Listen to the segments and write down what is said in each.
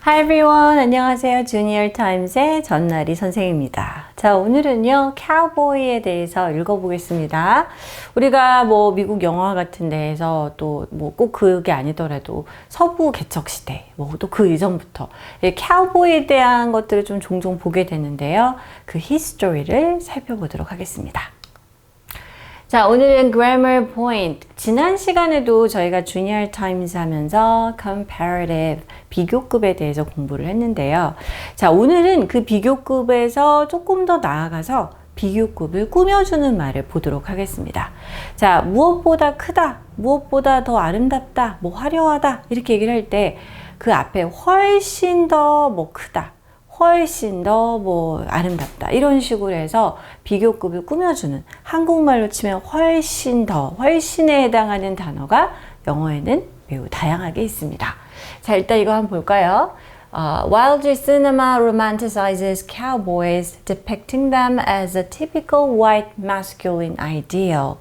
Hi everyone. 안녕하세요. 주니어 타임즈의 전나리 선생입니다. 자, 오늘은요, 카우보이에 대해서 읽어보겠습니다. 우리가 뭐 미국 영화 같은 데에서 또 뭐 꼭 그게 아니더라도 서부 개척 시대, 뭐 또 그 이전부터 카우보이에 대한 것들을 좀 종종 보게 되는데요. 그 히스토리를 살펴보도록 하겠습니다. 자, 오늘은 grammar point. 지난 시간에도 저희가 주니어 타임즈 하면서 comparative, 비교급에 대해서 공부를 했는데요. 자, 오늘은 그 비교급에서 조금 더 나아가서 비교급을 꾸며주는 말을 보도록 하겠습니다. 자, 무엇보다 크다, 무엇보다 더 아름답다, 뭐 화려하다, 이렇게 얘기를 할 때 그 앞에 훨씬 더 뭐 크다, 훨씬 더 뭐 아름답다 이런 식으로 해서 비교급을 꾸며주는, 한국말로 치면 훨씬 더, 훨씬에 해당하는 단어가 영어에는 매우 다양하게 있습니다. 자, 일단 이거 한번 볼까요? While the cinema romanticizes cowboys, depicting them as a typical white masculine ideal,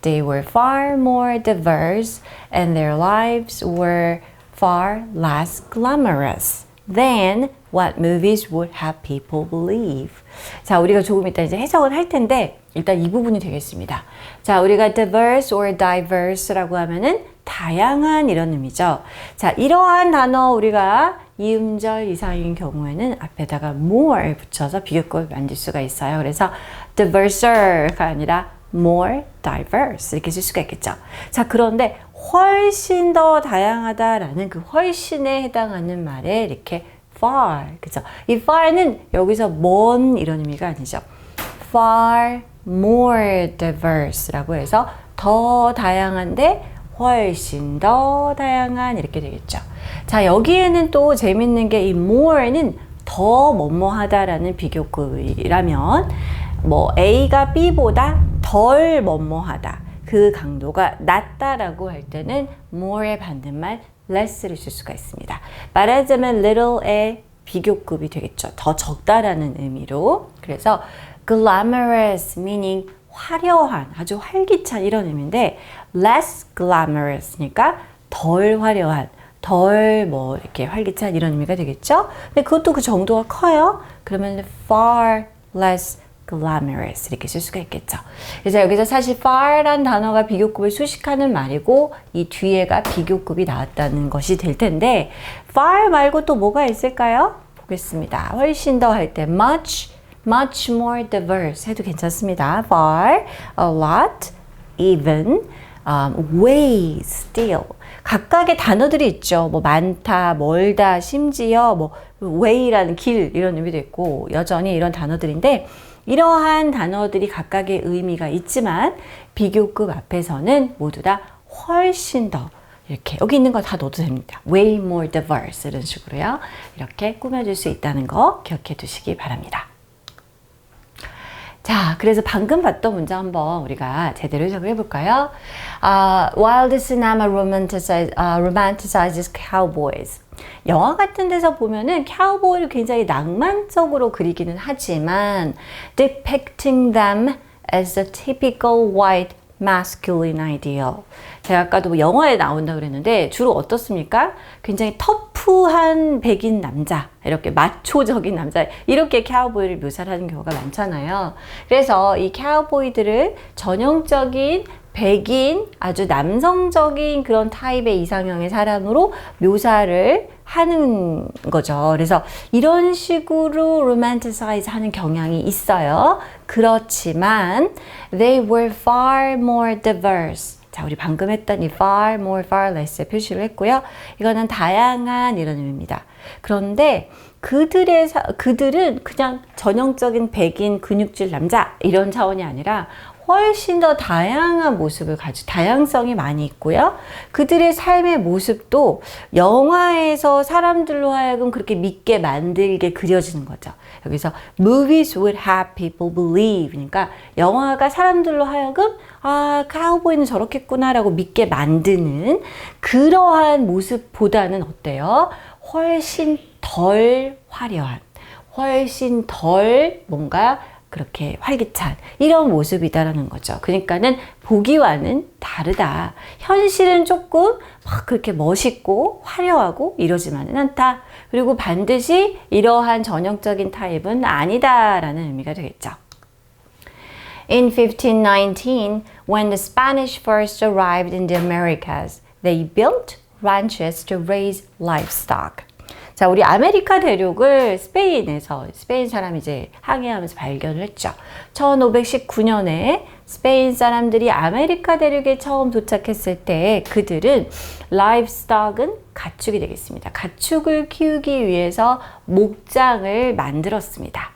they were far more diverse and their lives were far less glamorous than what movies would have people believe. 자, 우리가 조금 이따 이제 해석을 할 텐데 일단 이 부분이 되겠습니다. 자, 우리가 diverse or diverse라고 하면은 다양한 이런 의미죠. 자, 이러한 단어 우리가 이음절 이상인 경우에는 앞에다가 more 붙여서 비교급을 만들 수가 있어요. 그래서 diverser가 아니라 more diverse 이렇게 쓸 수가 있겠죠. 자, 그런데 훨씬 더 다양하다라는 그 훨씬에 해당하는 말에 이렇게 far, 그죠? 이 far는 여기서 먼 이런 의미가 아니죠. far more diverse라고 해서 더 다양한데 훨씬 더 다양한 이렇게 되겠죠. 자, 여기에는 또 재밌는 게 이 more는 더 뭐뭐하다라는 비교급이라면 뭐 A가 B보다 덜 뭐뭐하다, 그 강도가 낮다라고 할 때는 more의 반대말 less를 쓸 수가 있습니다. 말하자면 little의 비교급이 되겠죠. 더 적다라는 의미로. 그래서 glamorous meaning 화려한, 아주 활기찬 이런 의미인데 less glamorous니까 덜 화려한, 덜 뭐 이렇게 활기찬 이런 의미가 되겠죠. 근데 그것도 그 정도가 커요. 그러면 far less glamorous 이렇게 쓸 수가 있겠죠. 그래서 여기서 사실 far란 단어가 비교급을 수식하는 말이고 이 뒤에가 비교급이 나왔다는 것이 될 텐데 far 말고 또 뭐가 있을까요? 보겠습니다. 훨씬 더 할 때 much more diverse 해도 괜찮습니다. far, a lot, even, way, still. 각각의 단어들이 있죠. 뭐 많다, 멀다, 심지어 뭐 way라는 길 이런 의미도 있고 여전히 이런 단어들인데 이러한 단어들이 각각의 의미가 있지만 비교급 앞에서는 모두 다 훨씬 더 이렇게 여기 있는 거 다 넣어도 됩니다. way more diverse 이런 식으로요. 이렇게 꾸며줄 수 있다는 거 기억해 두시기 바랍니다. 자, 그래서 방금 봤던 문장 한번 우리가 제대로 해석을 해볼까요? While the cinema romanticizes cowboys. 영화 같은 데서 보면은 카우보이를 굉장히 낭만적으로 그리기는 하지만 depicting them as a typical white masculine ideal. 제가 아까도 영화에 나온다고 그랬는데 주로 어떻습니까? 굉장히 터프한 백인 남자, 이렇게 마초적인 남자, 이렇게 카우보이를 묘사를 하는 경우가 많잖아요. 그래서 이 카우보이들을 전형적인 백인, 아주 남성적인 그런 타입의 이상형의 사람으로 묘사를 하는 거죠. 그래서 이런 식으로 romanticize 하는 경향이 있어요. 그렇지만 they were far more diverse. 자, 우리 방금 했던 이 far more, far less의 표시를 했고요. 이거는 다양한 이런 의미입니다. 그런데 그들은 그냥 전형적인 백인 근육질 남자 이런 차원이 아니라 훨씬 더 다양한 모습을 가지고 다양성이 많이 있고요. 그들의 삶의 모습도 영화에서 사람들로 하여금 그렇게 믿게 만들게 그려지는 거죠. 여기서 movies would have people believe. 그러니까 영화가 사람들로 하여금 카우보이는 저렇겠구나라고 믿게 만드는 그러한 모습보다는 어때요? 훨씬 덜 화려한, 훨씬 덜 뭔가 그렇게 활기찬 이런 모습이다라는 거죠. 그러니까는 보기와는 다르다. 현실은 조금 막 그렇게 멋있고 화려하고 이러지만은 않다. 그리고 반드시 이러한 전형적인 타입은 아니다라는 의미가 되겠죠. In 1519, when the Spanish first arrived in the Americas, they built ranches to raise livestock. 자, 우리 아메리카 대륙을 스페인에서 스페인 사람이 이제 항해하면서 발견을 했죠. 1519년에 스페인 사람들이 아메리카 대륙에 처음 도착했을 때 그들은 livestock은 가축이 되겠습니다. 가축을 키우기 위해서 목장을 만들었습니다.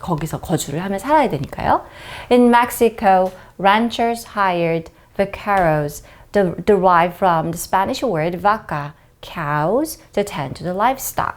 거기서 거주를 하면 살아야 되니까요. In Mexico, ranchers hired vaqueros, derived from the Spanish word vaca, cows, to tend to the livestock.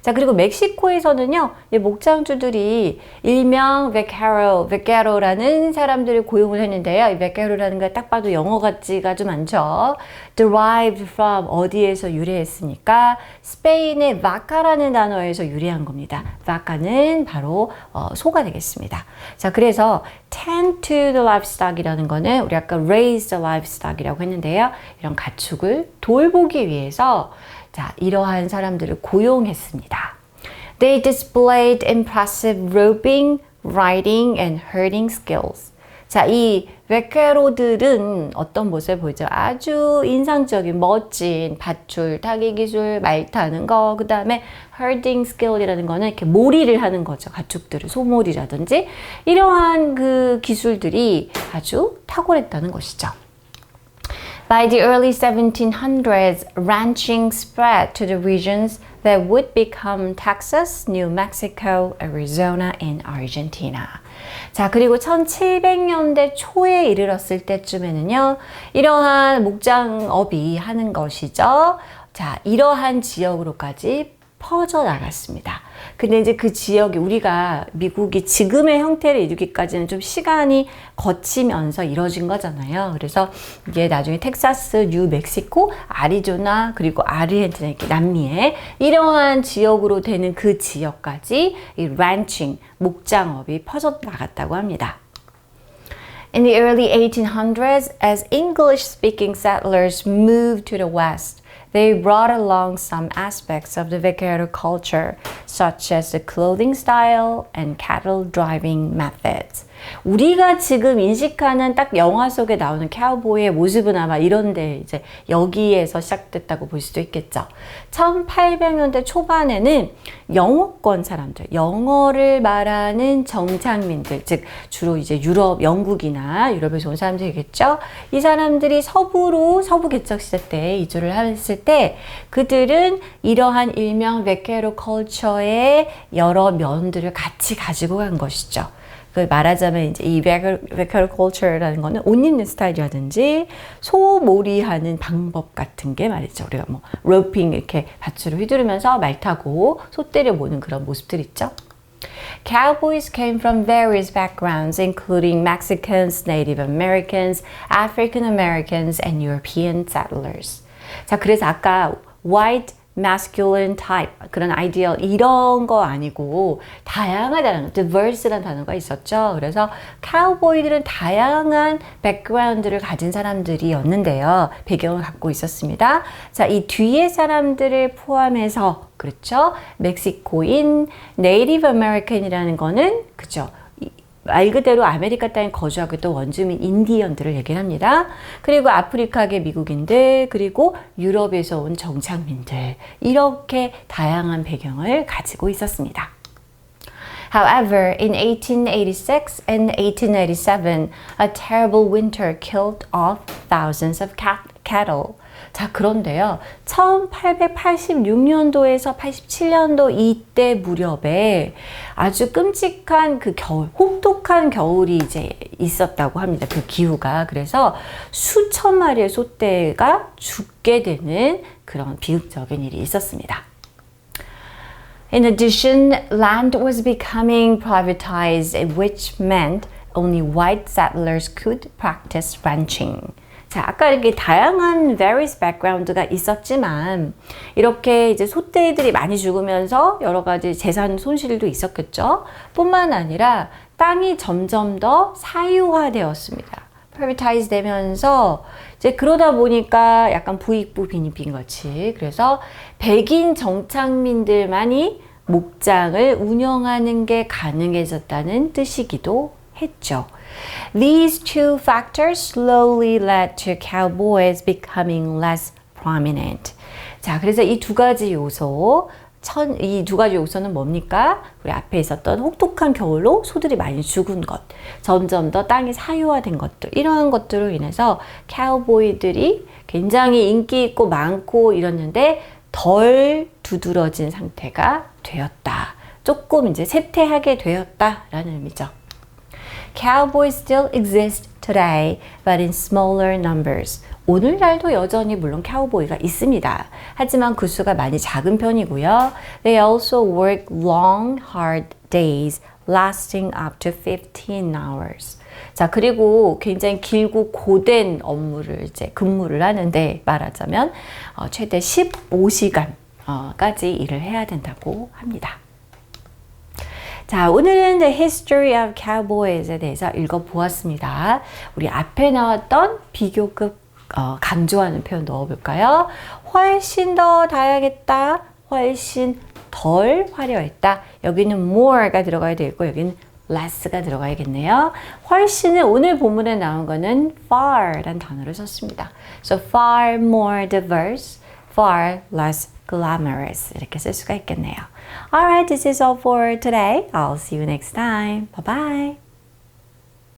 자, 그리고 멕시코에서는요, 이 목장주들이 일명 vaquero라는 사람들을 고용을 했는데요. 이 vaquero라는 거 딱 봐도 영어 같지가 좀 않죠. derived from 어디에서 유래했으니까 스페인의 vaca라는 단어에서 유래한 겁니다. vaca는 바로 소가 되겠습니다. 자, 그래서 tend to the livestock이라는 거는 우리 아까 raise the livestock이라고 했는데요. 이런 가축을 돌보기 위해서 자, 이러한 사람들을 고용했습니다. They displayed impressive roping, riding, and herding skills. 자, 이 베케로들은 어떤 모습을 보이죠? 아주 인상적인, 멋진 밧줄, 타기 기술, 말 타는 거, 그 다음에 herding skill이라는 거는 이렇게 몰이를 하는 거죠. 가축들을, 소몰이라든지 이러한 그 기술들이 아주 탁월했다는 것이죠. By the early 1700s, ranching spread to the regions that would become Texas, New Mexico, Arizona, and Argentina. 자, 그리고 1700년대 초에 이르렀을 때쯤에는요, 이러한 목장업이 하는 것이죠. 자, 이러한 지역으로까지 퍼져 나갔습니다. 근데 이제 그 지역이 우리가 미국이 지금의 형태를 이루기까지는 좀 시간이 거치면서 이뤄진 거잖아요. 그래서 이게 나중에 텍사스, 뉴멕시코, 아리조나 그리고 아르헨티나 이렇게 남미에 이러한 지역으로 되는 그 지역까지 이 란칭, 목장업이 퍼져 나갔다고 합니다. In the early 1800s, as English-speaking settlers moved to the west, they brought along some aspects of the vaquero culture, such as the clothing style and cattle driving methods. 우리가 지금 인식하는 딱 영화 속에 나오는 카우보이의 모습은 아마 이런데 이제 여기에서 시작됐다고 볼 수도 있겠죠. 1800년대 초반에는 영어권 사람들, 영어를 말하는 정착민들, 즉 주로 이제 유럽, 영국이나 유럽에서 온 사람들이겠죠. 이 사람들이 서부 개척 시대 때 이주를 했을 때 그들은 이러한 일명 베케로 컬처의 여러 면들을 같이 가지고 간 것이죠. 말하자면 이제 이 베케로 컬처라는 거는 옷 입는 스타일이라든지 소몰이하는 방법 같은 게 말이죠. 우리가 뭐 로핑 이렇게 밧줄을 휘두르면서 말 타고 소 때려 모는 그런 모습들 있죠. Cowboys came from various backgrounds, including Mexicans, Native Americans, African Americans, and European settlers. 자, 그래서 아까 white masculine type 그런 아이디어 이런 거 아니고 다양하다는 diverse라는 단어가 있었죠. 그래서 카우보이들은 다양한 백그라운드를 가진 사람들이었는데요. 배경을 갖고 있었습니다. 자, 이 뒤에 사람들을 포함해서 그렇죠. 멕시코인, 네이티브 아메리칸이라는 거는 그죠. 말 그대로 아메리카 땅에 거주하고 있던 원주민 인디언들을 얘기를 합니다. 그리고 아프리카계 미국인들, 그리고 유럽에서 온 정착민들, 이렇게 다양한 배경을 가지고 있었습니다. However, in 1886 and 1887, a terrible winter killed off thousands of cattle. 자, 그런데요. 1886년도에서 87년도 이때 무렵에 아주 끔찍한 그 겨울, 혹독한 겨울이 이제 있었다고 합니다. 그 기후가. 그래서 수천 마리의 소떼가 죽게 되는 그런 비극적인 일이 있었습니다. In addition, land was becoming privatized, which meant only white settlers could practice ranching. 자, 아까 이렇게 다양한 various background가 있었지만 이렇게 이제 소떼들이 많이 죽으면서 여러 가지 재산 손실도 있었겠죠. 뿐만 아니라 땅이 점점 더 사유화되었습니다. privatized 되면서 이제 그러다 보니까 약간 부익부 빈익빈 거지. 그래서 백인 정착민들만이 목장을 운영하는 게 가능해졌다는 뜻이기도 했죠. These two factors slowly led to cowboys becoming less prominent. 자, 그래서 이 두 가지 요소, 이 두 가지 요소는 뭡니까? 우리 앞에 있었던 혹독한 겨울로 소들이 많이 죽은 것, 점점 더 땅이 사유화된 것들, 이러한 것들로 인해서 카우보이들이 굉장히 인기 있고 많고 이랬는데 덜 두드러진 상태가 되었다. 조금 이제 쇠퇴하게 되었다라는 의미죠. Cowboys still exist today, but in smaller numbers. 오늘날도 여전히 물론 카우보이가 있습니다. 하지만 그 수가 많이 작은 편이고요. They also work long, hard days, lasting up to 15 hours. 자, 그리고 굉장히 길고 고된 업무를 이제 근무를 하는데 말하자면 최대 15시간까지 일을 해야 된다고 합니다. 자, 오늘은 The History of Cowboys에 대해서 읽어보았습니다. 우리 앞에 나왔던 비교급 강조하는 표현 넣어볼까요? 훨씬 더 다양했다, 훨씬 덜 화려했다. 여기는 more가 들어가야 되겠고 여기는 less가 들어가야겠네요. 훨씬은 오늘 본문에 나온 거는 far란 단어를 썼습니다. So far more diverse, far less glamorous 이렇게 쓸 수가 있겠네요. Alright, this is all for today. I'll see you next time. Bye bye.